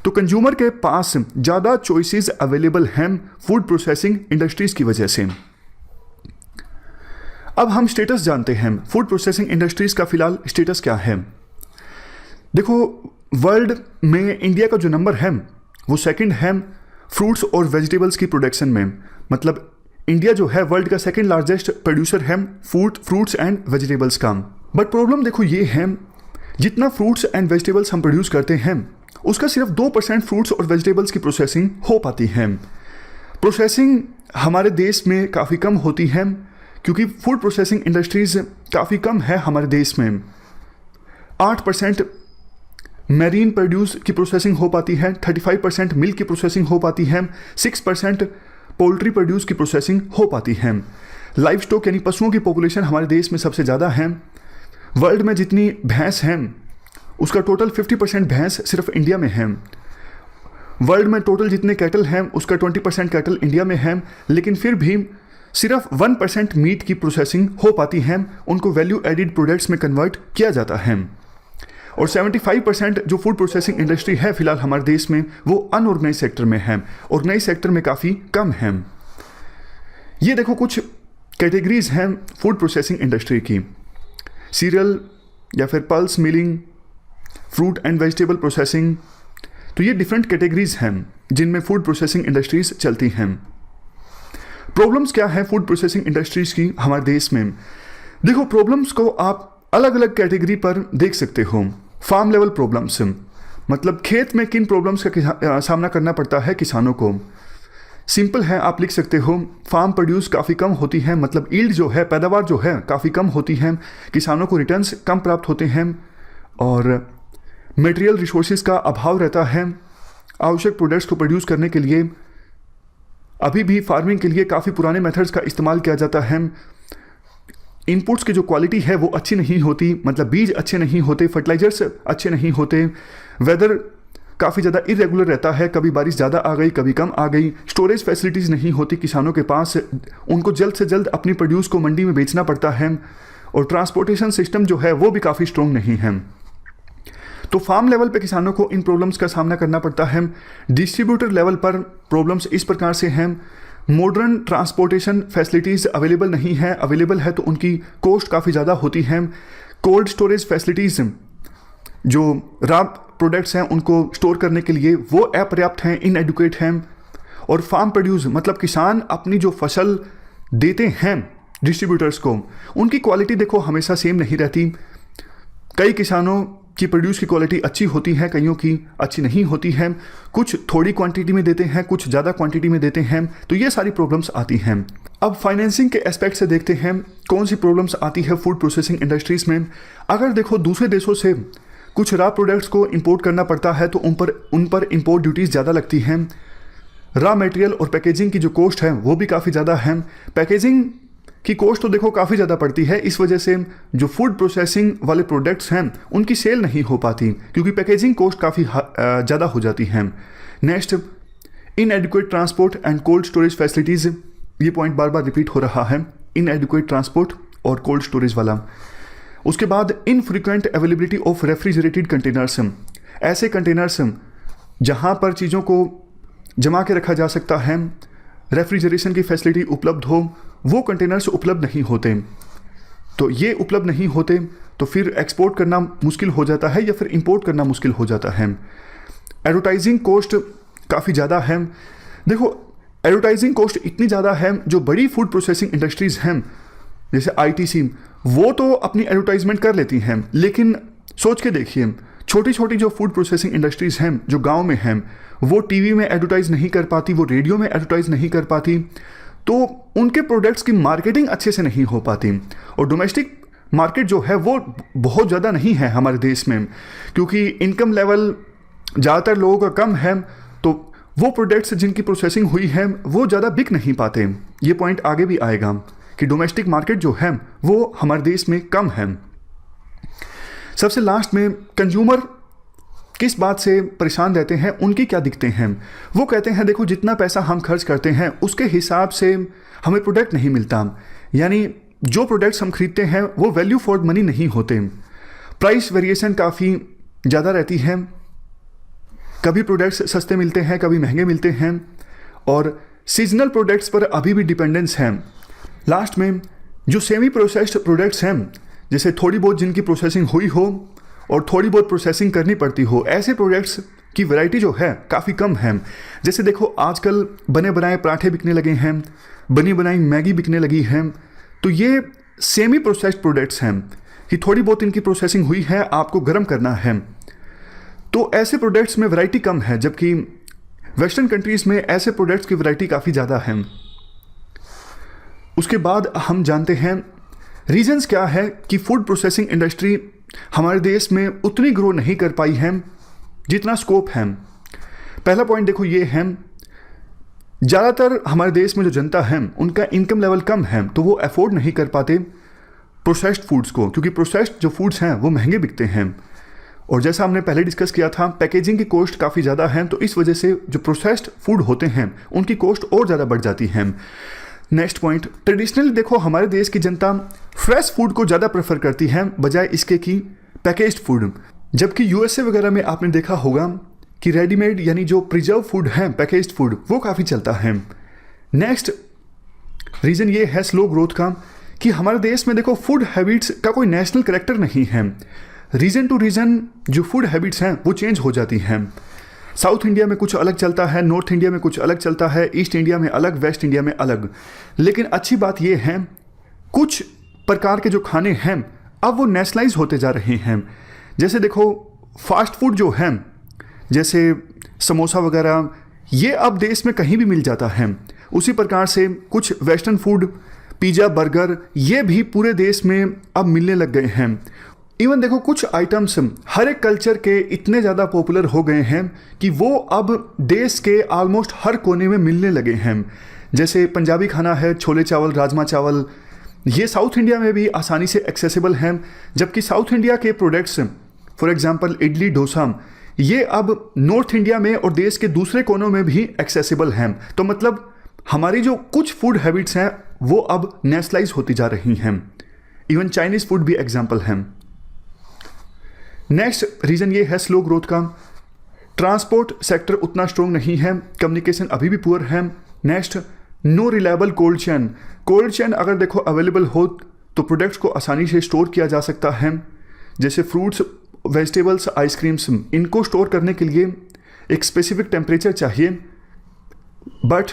Speaker 1: तो कंज्यूमर के पास ज़्यादा चॉइसेस अवेलेबल हैं फूड प्रोसेसिंग इंडस्ट्रीज़ की वजह से। अब हम स्टेटस जानते हैं, फूड प्रोसेसिंग इंडस्ट्रीज़ का फिलहाल स्टेटस क्या है। देखो वर्ल्ड में इंडिया का जो नंबर है वो सेकंड है फ्रूट्स और वेजिटेबल्स की प्रोडक्शन में। मतलब इंडिया जो है वर्ल्ड का सेकंड लार्जेस्ट प्रोड्यूसर है फ्रूट्स एंड वेजिटेबल्स का। बट प्रॉब्लम देखो ये है, जितना फ्रूट्स एंड वेजिटेबल्स हम प्रोड्यूस करते हैं उसका सिर्फ 2% फ्रूट्स और वेजिटेबल्स की प्रोसेसिंग हो पाती है। प्रोसेसिंग हमारे देश में काफ़ी कम होती है, क्योंकि फूड प्रोसेसिंग इंडस्ट्रीज़ काफ़ी कम है हमारे देश में। 8% मैरीन प्रोड्यूस की प्रोसेसिंग हो पाती है, 35% मिल्क की प्रोसेसिंग हो पाती है, 6% पोल्ट्री प्रोड्यूस की प्रोसेसिंग हो पाती है। लाइव स्टॉक यानी पशुओं की पॉपुलेशन हमारे देश में सबसे ज़्यादा है। वर्ल्ड में जितनी भैंस हैं उसका टोटल 50% भैंस सिर्फ इंडिया में है। वर्ल्ड में टोटल जितने कैटल हैं उसका 20% कैटल इंडिया में है, लेकिन फिर भी सिर्फ 1% मीट की प्रोसेसिंग हो पाती है, उनको वैल्यू एडिड प्रोडक्ट्स में कन्वर्ट किया जाता है। और 75% जो फूड प्रोसेसिंग इंडस्ट्री है फिलहाल हमारे देश में वो अनऑर्गेनाइज सेक्टर में है, ऑर्गेनाइज सेक्टर में काफ़ी कम है। ये देखो कुछ कैटेगरीज हैं फूड प्रोसेसिंग इंडस्ट्री की। सीरियल या फिर pulse milling, fruit and vegetable processing, तो ये डिफरेंट कैटेगरीज हैं जिनमें फूड प्रोसेसिंग इंडस्ट्रीज चलती हैं। प्रॉब्लम्स क्या है फूड प्रोसेसिंग इंडस्ट्रीज की हमारे देश में? देखो, प्रॉब्लम्स को आप अलग अलग कैटेगरी पर देख सकते हो। फार्म लेवल प्रॉब्लम्स, मतलब खेत में किन प्रॉब्लम्स का सामना करना पड़ता है किसानों को। सिंपल है, आप लिख सकते हो फार्म प्रोड्यूस काफ़ी कम होती है, मतलब ईल्ड जो है, पैदावार जो है काफ़ी कम होती है, किसानों को रिटर्न्स कम प्राप्त होते हैं और मटेरियल रिसोर्सेज का अभाव रहता है। आवश्यक प्रोडक्ट्स को प्रोड्यूस करने के लिए अभी भी फार्मिंग के लिए काफ़ी पुराने मेथड्स का इस्तेमाल किया जाता है। इनपुट्स की जो क्वालिटी है वो अच्छी नहीं होती, मतलब बीज अच्छे नहीं होते, फर्टिलाइजर्स अच्छे नहीं होते, वेदर काफ़ी ज़्यादा इरेगुलर रहता है, कभी बारिश ज़्यादा आ गई कभी कम आ गई, स्टोरेज फैसिलिटीज़ नहीं होती किसानों के पास, उनको जल्द से जल्द अपनी प्रोड्यूस को मंडी में बेचना पड़ता है, और ट्रांसपोर्टेशन सिस्टम जो है वो भी काफ़ी स्ट्रॉन्ग नहीं है। तो फार्म लेवल पे किसानों को इन प्रॉब्लम्स का सामना करना पड़ता है। डिस्ट्रीब्यूटर लेवल पर प्रॉब्लम्स इस प्रकार से हैं, मॉडर्न ट्रांसपोर्टेशन फैसिलिटीज़ अवेलेबल नहीं है, अवेलेबल है तो उनकी कॉस्ट काफ़ी ज़्यादा होती है। कोल्ड स्टोरेज फैसिलिटीज़, जो रॉ प्रोडक्ट्स हैं उनको स्टोर करने के लिए वो अपर्याप्त हैं, इनएडुकेट हैं। और फार्म प्रोड्यूस, मतलब किसान अपनी जो फसल देते हैं डिस्ट्रीब्यूटर्स को, उनकी क्वालिटी देखो हमेशा सेम नहीं रहती। कई किसानों की प्रोड्यूस की क्वालिटी अच्छी होती है, कईयों की अच्छी नहीं होती है, कुछ थोड़ी क्वांटिटी में देते हैं, कुछ ज़्यादा क्वांटिटी में देते हैं, तो ये सारी प्रॉब्लम्स आती हैं। अब फाइनेंसिंग के एस्पेक्ट से देखते हैं कौन सी प्रॉब्लम्स आती है फूड प्रोसेसिंग इंडस्ट्रीज़ में। अगर देखो दूसरे देशों से कुछ रॉ प्रोडक्ट्स को इंपोर्ट करना पड़ता है तो उन पर इंपोर्ट ड्यूटीज़ ज़्यादा लगती हैं। रॉ मटेरियल और पैकेजिंग की जो कॉस्ट है वो भी काफ़ी ज़्यादा है। पैकेजिंग की कॉस्ट तो देखो काफ़ी ज़्यादा पड़ती है, इस वजह से जो फूड प्रोसेसिंग वाले प्रोडक्ट्स हैं उनकी सेल नहीं हो पाती, क्योंकि पैकेजिंग कॉस्ट काफ़ी ज़्यादा हो जाती है। Next, इनएडिक्वेट transport and cold storage facilities, ये पॉइंट बार बार रिपीट हो रहा है, इनएडिक्वेट ट्रांसपोर्ट और कोल्ड स्टोरेज वाला। उसके बाद infrequent availability of refrigerated containers, ऐसे कंटेनर्स जहाँ पर चीज़ों को जमा के रखा जा सकता है, रेफ्रिजरेशन की फैसिलिटी उपलब्ध हो, वो कंटेनर्स उपलब्ध नहीं होते। तो ये उपलब्ध नहीं होते तो फिर एक्सपोर्ट करना मुश्किल हो जाता है या फिर इंपोर्ट करना मुश्किल हो जाता है। एडवर्टाइजिंग कॉस्ट काफ़ी ज़्यादा है। देखो, एडवर्टाइजिंग कॉस्ट इतनी ज़्यादा है, जो बड़ी फूड प्रोसेसिंग इंडस्ट्रीज़ हैं जैसे आईटीसी, वो तो अपनी एडवर्टाइजमेंट कर लेती हैं, लेकिन सोच के देखिए छोटी छोटी जो फूड प्रोसेसिंग इंडस्ट्रीज़ हैं जो गांव में हैं, वो टीवी में एडवर्टाइज नहीं कर पाती, वो रेडियो में एडवर्टाइज नहीं कर पाती, तो उनके प्रोडक्ट्स की मार्केटिंग अच्छे से नहीं हो पाती। और डोमेस्टिक मार्केट जो है वो बहुत ज़्यादा नहीं है हमारे देश में, क्योंकि इनकम लेवल ज़्यादातर लोगों का कम है, तो वो प्रोडक्ट्स जिनकी प्रोसेसिंग हुई है वो ज़्यादा बिक नहीं पाते। ये पॉइंट आगे भी आएगा कि डोमेस्टिक मार्केट जो है वो हमारे देश में कम है। सबसे लास्ट में, कंज्यूमर किस बात से परेशान रहते हैं, उनकी क्या दिक्कतें हैं। वो कहते हैं देखो, जितना पैसा हम खर्च करते हैं उसके हिसाब से हमें प्रोडक्ट नहीं मिलता, यानी जो प्रोडक्ट्स हम खरीदते हैं वो वैल्यू फॉर मनी नहीं होते। प्राइस वेरिएशन काफ़ी ज़्यादा रहती है, कभी प्रोडक्ट्स सस्ते मिलते हैं कभी महंगे मिलते हैं, और सीजनल प्रोडक्ट्स पर अभी भी डिपेंडेंस है। लास्ट में, जो सेमी प्रोसेस्ड प्रोडक्ट्स हैं, जैसे थोड़ी बहुत जिनकी प्रोसेसिंग हुई हो और थोड़ी बहुत प्रोसेसिंग करनी पड़ती हो, ऐसे प्रोडक्ट्स की वैरायटी जो है काफ़ी कम है। जैसे देखो, आजकल बने बनाए पराठे बिकने लगे हैं, बनी बनाई मैगी बिकने लगी है, तो ये सेमी प्रोसेस्ड प्रोडक्ट्स हैं कि थोड़ी बहुत इनकी प्रोसेसिंग हुई है, आपको गर्म करना है। तो ऐसे प्रोडक्ट्स में वैरायटी कम है, जबकि वेस्टर्न कंट्रीज़ में ऐसे प्रोडक्ट्स की वैरायटी काफ़ी ज़्यादा है। उसके बाद हम जानते हैं रीजंस क्या है कि फूड प्रोसेसिंग इंडस्ट्री हमारे देश में उतनी ग्रो नहीं कर पाई है जितना स्कोप है। पहला पॉइंट देखो ये है, ज़्यादातर हमारे देश में जो जनता है उनका इनकम लेवल कम है, तो वो अफोर्ड नहीं कर पाते प्रोसेस्ड फूड्स को, क्योंकि प्रोसेस्ड जो फूड्स हैं वो महंगे बिकते हैं। और जैसा हमने पहले डिस्कस किया था, पैकेजिंग की कॉस्ट काफ़ी ज़्यादा है, तो इस वजह से जो प्रोसेस्ड फूड होते हैं उनकी कॉस्ट और ज़्यादा बढ़ जाती है। नेक्स्ट पॉइंट, ट्रेडिशनली देखो हमारे देश की जनता फ्रेश फूड को ज़्यादा प्रेफर करती है बजाय इसके कि पैकेज्ड फूड, जबकि यूएसए वगैरह में आपने देखा होगा कि रेडीमेड यानी जो प्रिजर्व फूड है, पैकेज्ड फूड, वो काफ़ी चलता है। नेक्स्ट रीज़न ये है स्लो ग्रोथ का कि हमारे देश में देखो फूड हैबिट्स का कोई नेशनल कैरेक्टर नहीं है। रीजन टू रीजन जो फूड हैबिट्स हैं वो चेंज हो जाती हैं। साउथ इंडिया में कुछ अलग चलता है, नॉर्थ इंडिया में कुछ अलग चलता है, ईस्ट इंडिया में अलग, वेस्ट इंडिया में अलग। लेकिन अच्छी बात ये है कुछ प्रकार के जो खाने हैं अब वो नेशनलाइज होते जा रहे हैं। जैसे देखो फास्ट फूड जो है, जैसे समोसा वगैरह, ये अब देश में कहीं भी मिल जाता है। उसी प्रकार से कुछ वेस्टर्न फूड, पिज़्ज़ा, बर्गर, ये भी पूरे देश में अब मिलने लग गए हैं। इवन देखो कुछ आइटम्स हर एक कल्चर के इतने ज़्यादा पॉपुलर हो गए हैं कि वो अब देश के ऑलमोस्ट हर कोने में मिलने लगे हैं। जैसे पंजाबी खाना है, छोले चावल, राजमा चावल, ये साउथ इंडिया में भी आसानी से एक्सेसिबल हैं, जबकि साउथ इंडिया के products for example idli, dosa, ये अब नॉर्थ इंडिया में और देश के दूसरे कोनों में भी एक्सेसिबल हैं। तो मतलब हमारी जो कुछ फूड हैबिट्स हैं वो अब नेशनलाइज होती जा रही हैं। इवन चाइनीज़ फूड भी एग्जाम्पल हैं। नेक्स्ट रीज़न ये है स्लो ग्रोथ का, ट्रांसपोर्ट सेक्टर उतना स्ट्रॉन्ग नहीं है, कम्युनिकेशन अभी भी पुअर है। Next, no reliable cold chain. Cold chain अगर देखो अवेलेबल हो तो प्रोडक्ट्स को आसानी से स्टोर किया जा सकता है। जैसे फ्रूट्स, वेजिटेबल्स, आइसक्रीम्स, इनको स्टोर करने के लिए एक स्पेसिफिक टेम्परेचर चाहिए, बट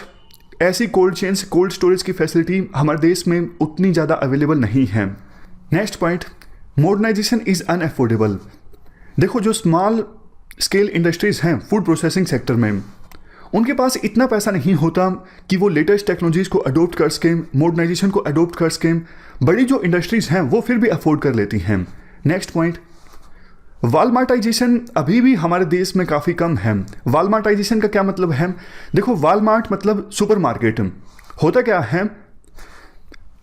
Speaker 1: ऐसी कोल्ड चेन्स, कोल्ड स्टोरेज की फैसिलिटी हमारे देश में उतनी ज़्यादा अवेलेबल नहीं है। Next point, modernization is unaffordable. देखो जो स्मॉल स्केल इंडस्ट्रीज़ हैं फूड प्रोसेसिंग सेक्टर में, उनके पास इतना पैसा नहीं होता कि वो लेटेस्ट टेक्नोलॉजीज़ को अडोप्ट कर सकें, मॉडर्नाइजेशन को अडोप्ट कर सकें। बड़ी जो इंडस्ट्रीज़ हैं वो फिर भी अफोर्ड कर लेती हैं। नेक्स्ट पॉइंट, वालमार्टाइजेशन अभी भी हमारे देश में काफ़ी कम है। वालमार्टाइजेशन का क्या मतलब है? देखो वालमार्ट मतलब सुपरमार्केट। होता क्या है,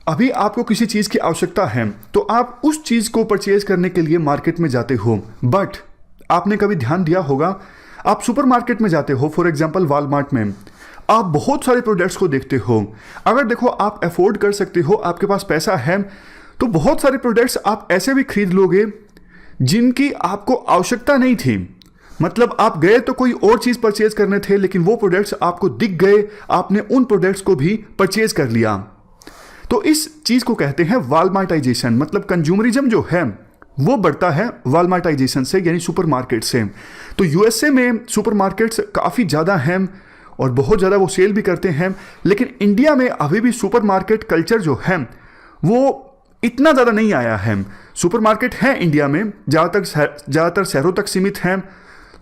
Speaker 1: अभी आपको किसी चीज़ की आवश्यकता है तो आप उस चीज़ को परचेज करने के लिए मार्केट में जाते हो, बट आपने कभी ध्यान दिया होगा आप सुपरमार्केट में जाते हो, फॉर एग्जांपल वॉलमार्ट में, आप बहुत सारे प्रोडक्ट्स को देखते हो। अगर देखो आप अफोर्ड कर सकते हो, आपके पास पैसा है, तो बहुत सारे प्रोडक्ट्स आप ऐसे भी खरीद लोगे जिनकी आपको आवश्यकता नहीं थी। मतलब आप गए तो कोई और चीज़ परचेज करने थे, लेकिन वो प्रोडक्ट्स आपको दिख गए, आपने उन प्रोडक्ट्स को भी परचेज कर लिया। तो इस चीज़ को कहते हैं वालमार्टाइजेशन। मतलब कंज्यूमरिज्म जो है वो बढ़ता है वालमार्टाइजेशन से, यानी सुपरमार्केट से। तो यूएसए में सुपरमार्केट्स काफ़ी ज़्यादा हैं और बहुत ज़्यादा वो सेल भी करते हैं, लेकिन इंडिया में अभी भी सुपरमार्केट कल्चर जो है वो इतना ज़्यादा नहीं आया है। सुपरमार्केट है इंडिया में, ज़्यादातर शहरों तक सीमित हैं,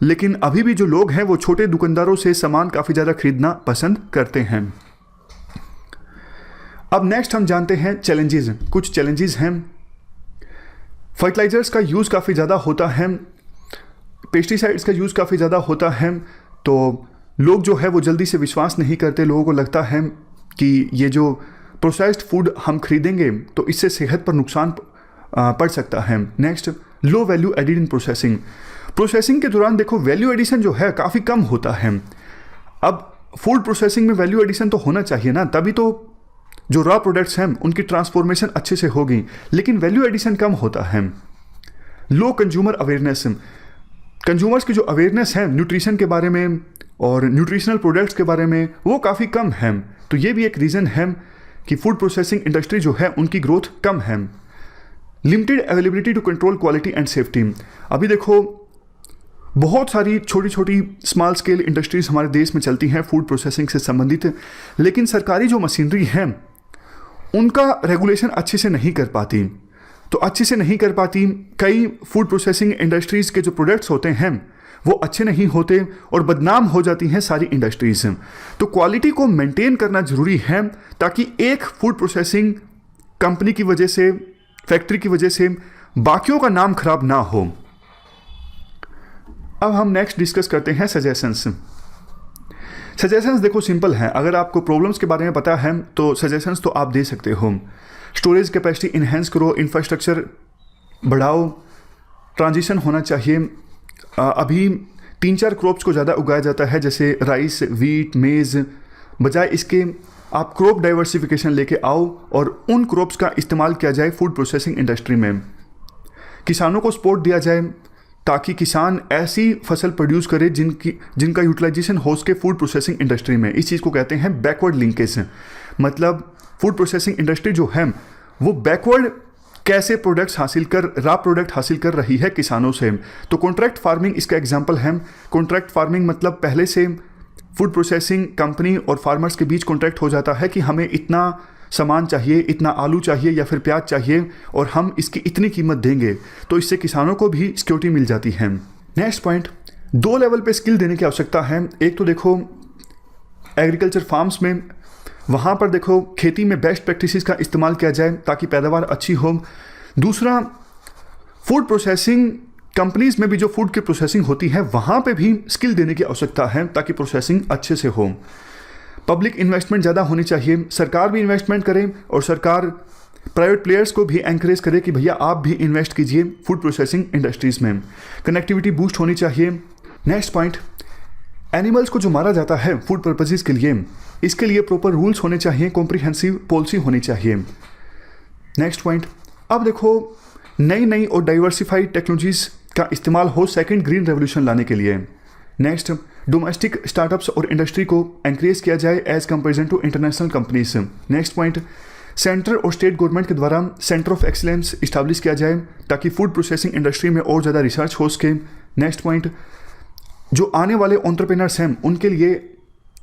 Speaker 1: लेकिन अभी भी जो लोग हैं वो छोटे दुकानदारों से सामान काफ़ी ज़्यादा खरीदना पसंद करते हैं। अब नेक्स्ट हम जानते हैं चैलेंजेस। कुछ चैलेंजेस हैं, फर्टिलाइजर्स का यूज़ काफ़ी ज़्यादा होता है, पेस्टिसाइड्स का यूज़ काफ़ी ज़्यादा होता है, तो लोग जो है वो जल्दी से विश्वास नहीं करते। लोगों को लगता है कि ये जो प्रोसेस्ड फूड हम खरीदेंगे तो इससे सेहत पर नुकसान पड़ सकता है। Next, low value added in processing. Processing के दौरान देखो वैल्यू एडिशन जो है काफ़ी कम होता है। अब फूड प्रोसेसिंग में वैल्यू एडिशन तो होना चाहिए ना, तभी तो जो रॉ प्रोडक्ट्स हैं उनकी ट्रांसफॉर्मेशन अच्छे से होगी, लेकिन वैल्यू एडिशन कम होता है। लो कंज्यूमर अवेयरनेस। कंज्यूमर्स की जो अवेयरनेस है न्यूट्रिशन के बारे में और न्यूट्रिशनल प्रोडक्ट्स के बारे में वो काफ़ी कम है। तो ये भी एक रीज़न है कि फूड प्रोसेसिंग इंडस्ट्री जो है उनकी ग्रोथ कम है। Limited availability to control quality and safety. अभी देखो बहुत सारी छोटी छोटी स्मॉल स्केल इंडस्ट्रीज हमारे देश में चलती हैं फूड प्रोसेसिंग से संबंधित, लेकिन सरकारी जो मशीनरी है उनका रेगुलेशन अच्छे से नहीं कर पाती। तो अच्छे से नहीं कर पाती, कई फूड प्रोसेसिंग इंडस्ट्रीज़ के जो प्रोडक्ट्स होते हैं वो अच्छे नहीं होते और बदनाम हो जाती हैं सारी इंडस्ट्रीज। तो क्वालिटी को मेंटेन करना ज़रूरी है ताकि एक फूड प्रोसेसिंग कंपनी की वजह से, फैक्ट्री की वजह से बाकियों का नाम खराब ना हो। अब हम नेक्स्ट डिस्कस करते हैं सजेशंस। सजेशंस देखो सिंपल हैं, अगर आपको प्रॉब्लम्स के बारे में पता है तो सजेशंस तो आप दे सकते हो। स्टोरेज कैपेसिटी इन्हेंस करो, इंफ्रास्ट्रक्चर बढ़ाओ, ट्रांजिशन होना चाहिए। अभी 3-4 क्रॉप्स को ज़्यादा उगाया जाता है जैसे राइस, वीट, मेज़, बजाय इसके आप क्रॉप डाइवर्सिफिकेशन लेके आओ और उन क्रॉप्स का इस्तेमाल किया जाए फूड प्रोसेसिंग इंडस्ट्री में। किसानों को सपोर्ट दिया जाए ताकि किसान ऐसी फसल प्रोड्यूस करे जिनका यूटिलाइजेशन हो सके फूड प्रोसेसिंग इंडस्ट्री में। इस चीज़ को कहते हैं बैकवर्ड लिंकेज। मतलब फूड प्रोसेसिंग इंडस्ट्री जो है वो बैकवर्ड कैसे प्रोडक्ट्स हासिल कर, रॉ प्रोडक्ट हासिल कर रही है किसानों से। तो कॉन्ट्रैक्ट फार्मिंग इसका एग्जांपल है। कॉन्ट्रैक्ट फार्मिंग मतलब पहले से फूड प्रोसेसिंग कंपनी और फार्मर्स के बीच कॉन्ट्रैक्ट हो जाता है कि हमें इतना सामान चाहिए, इतना आलू चाहिए या फिर प्याज चाहिए और हम इसकी इतनी कीमत देंगे। तो इससे किसानों को भी सिक्योरिटी मिल जाती है। नेक्स्ट पॉइंट, 2 लेवल पे स्किल देने की आवश्यकता है। एक तो देखो एग्रीकल्चर फार्म्स में, वहाँ पर देखो खेती में बेस्ट प्रैक्टिसेस का इस्तेमाल किया जाए ताकि पैदावार अच्छी हो। दूसरा, फूड प्रोसेसिंग कंपनीज में भी जो फूड की प्रोसेसिंग होती है वहाँ पे भी स्किल देने की आवश्यकता है ताकि प्रोसेसिंग अच्छे से हो। पब्लिक इन्वेस्टमेंट ज़्यादा होनी चाहिए, सरकार भी इन्वेस्टमेंट करे और सरकार प्राइवेट प्लेयर्स को भी एंकरेज करे कि भैया आप भी इन्वेस्ट कीजिए फूड प्रोसेसिंग इंडस्ट्रीज़ में। कनेक्टिविटी बूस्ट होनी चाहिए। नेक्स्ट पॉइंट, एनिमल्स को जो मारा जाता है फूड पर्पजेज़ के लिए, इसके लिए प्रॉपर रूल्स होने चाहिए, कॉम्प्रिहेंसिव पॉलिसी होनी चाहिए। नेक्स्ट पॉइंट, अब देखो नई और डाइवर्सिफाइड टेक्नोलॉजीज़ का इस्तेमाल हो सेकंड ग्रीन रेवोल्यूशन लाने के लिए। नेक्स्ट, डोमेस्टिक स्टार्टअप्स और इंडस्ट्री को एंकरेज किया जाए as comparison to international companies. Next point, centre और स्टेट गवर्नमेंट के द्वारा सेंटर ऑफ एक्सीलेंस इस्टेब्लिश किया जाए ताकि फूड प्रोसेसिंग इंडस्ट्री में और ज़्यादा रिसर्च हो सके। नेक्स्ट पॉइंट, जो आने वाले एंटरप्रेन्योर्स हैं उनके लिए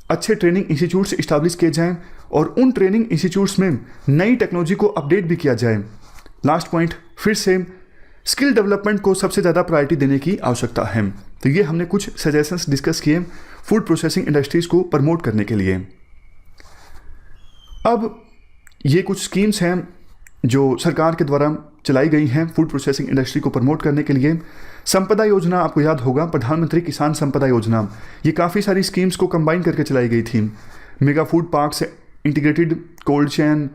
Speaker 1: अच्छे ट्रेनिंग इंस्टीट्यूट्स इस्टेब्लिश किए जाएँ और उन ट्रेनिंग इंस्टीट्यूट्स में नई टेक्नोलॉजी को अपडेट भी किया जाए। लास्ट पॉइंट, फिर से स्किल डेवलपमेंट को सबसे ज़्यादा प्रायोरिटी देने की आवश्यकता है। तो ये हमने कुछ सजेशंस डिस्कस किए फूड प्रोसेसिंग इंडस्ट्रीज़ को प्रमोट करने के लिए। अब ये कुछ स्कीम्स हैं जो सरकार के द्वारा चलाई गई हैं फूड प्रोसेसिंग इंडस्ट्री को प्रमोट करने के लिए। संपदा योजना आपको याद होगा, प्रधानमंत्री किसान संपदा योजना, ये काफ़ी सारी स्कीम्स को कंबाइन करके चलाई गई थी। Mega food parks, integrated cold chain,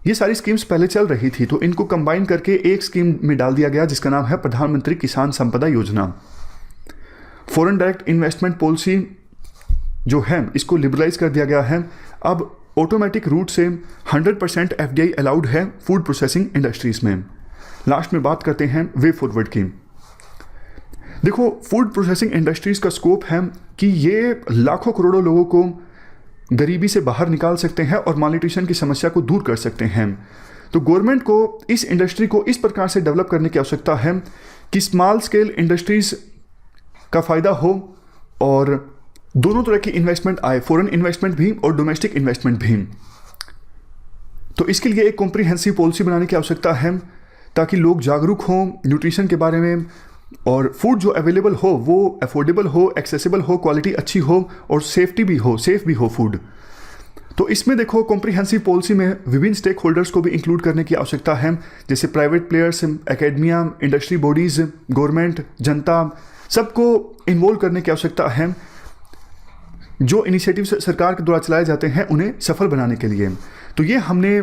Speaker 1: ये सारी स्कीम्स पहले चल रही थी तो इनको कंबाइन करके एक स्कीम में डाल दिया गया जिसका नाम है प्रधानमंत्री किसान संपदा योजना। फॉरेन डायरेक्ट इन्वेस्टमेंट पॉलिसी जो है इसको लिबरलाइज कर दिया गया है। अब ऑटोमेटिक रूट से 100% FDI अलाउड है फूड प्रोसेसिंग इंडस्ट्रीज़ में। लास्ट में बात करते हैं वे फॉरवर्ड की। देखो फूड प्रोसेसिंग इंडस्ट्रीज़ का स्कोप है कि ये लाखों करोड़ों लोगों को गरीबी से बाहर निकाल सकते हैं और मालन्यूट्रिशन की समस्या को दूर कर सकते हैं। तो गवर्नमेंट को इस इंडस्ट्री को इस प्रकार से डेवलप करने की आवश्यकता है कि स्मॉल स्केल इंडस्ट्रीज़ का फ़ायदा हो और दोनों तरह की इन्वेस्टमेंट आए, फॉरेन इन्वेस्टमेंट भी और डोमेस्टिक इन्वेस्टमेंट भी। तो इसके लिए एक कॉम्प्रिहेंसिव पॉलिसी बनाने की आवश्यकता है ताकि लोग जागरूक हों न्यूट्रिशन के बारे में और फूड जो अवेलेबल हो वो अफोर्डेबल हो, एक्सेसिबल हो, क्वालिटी अच्छी हो और सेफ भी हो फूड। तो इसमें देखो कॉम्प्रिहेंसिव पॉलिसी में विभिन्न स्टेक होल्डर्स को भी इंक्लूड करने की आवश्यकता है, जैसे private players, academia, industry bodies, government, जनता, सबको इन्वॉल्व करने की आवश्यकता है। जो इनिशिएटिव सरकार के द्वारा चलाए जाते हैं उन्हें सफल बनाने के लिए। तो ये हमने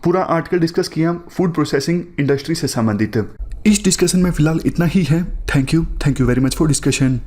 Speaker 1: पूरा आर्टिकल डिस्कस किया फूड प्रोसेसिंग इंडस्ट्री से संबंधित। इस डिस्कशन में फिलहाल इतना ही है। Thank you very much for discussion.